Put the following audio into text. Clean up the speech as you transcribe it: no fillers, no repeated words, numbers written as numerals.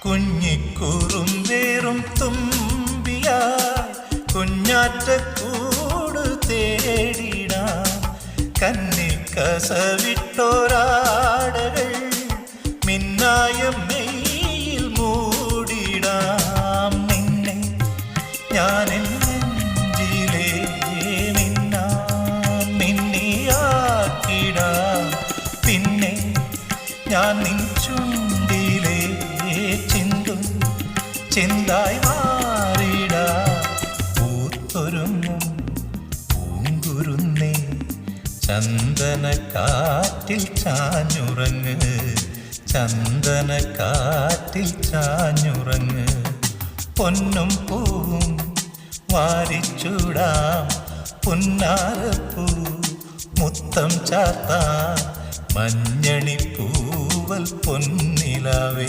കുഞ്ഞിക്കുറുമ്പേറും തുമ്പിയായി കുഞ്ഞാറ്റക്കൂട് തേടിടാം. കന്നിക്കസവിട്ടോരാടകൾ മിന്നായം മെയ്യിൽ മൂടിടാം. നിന്നെ ഞാൻ നെഞ്ചിലേ മിന്നിയാക്കിടാം. പിന്നെ ഞാൻ നിൻ ചുണ്ടിലേ ചിന്തും ചിന്തായി മാറിടാ. പൂത്തൊരുങ്ങും പൂങ്കുരുന്നേ ചന്ദനക്കാറ്റിൽ ചാഞ്ഞുറങ്ങ്, ചന്ദനക്കാറ്റിൽ ചാഞ്ഞുറങ്ങ്. പൊന്നും പൂവും വാരിച്ചൂടാം, പുന്നാരപ്പൂ മുത്തം ചാർത്താം. മഞ്ഞണിപ്പൂവൽ പൊന്നിലാവേ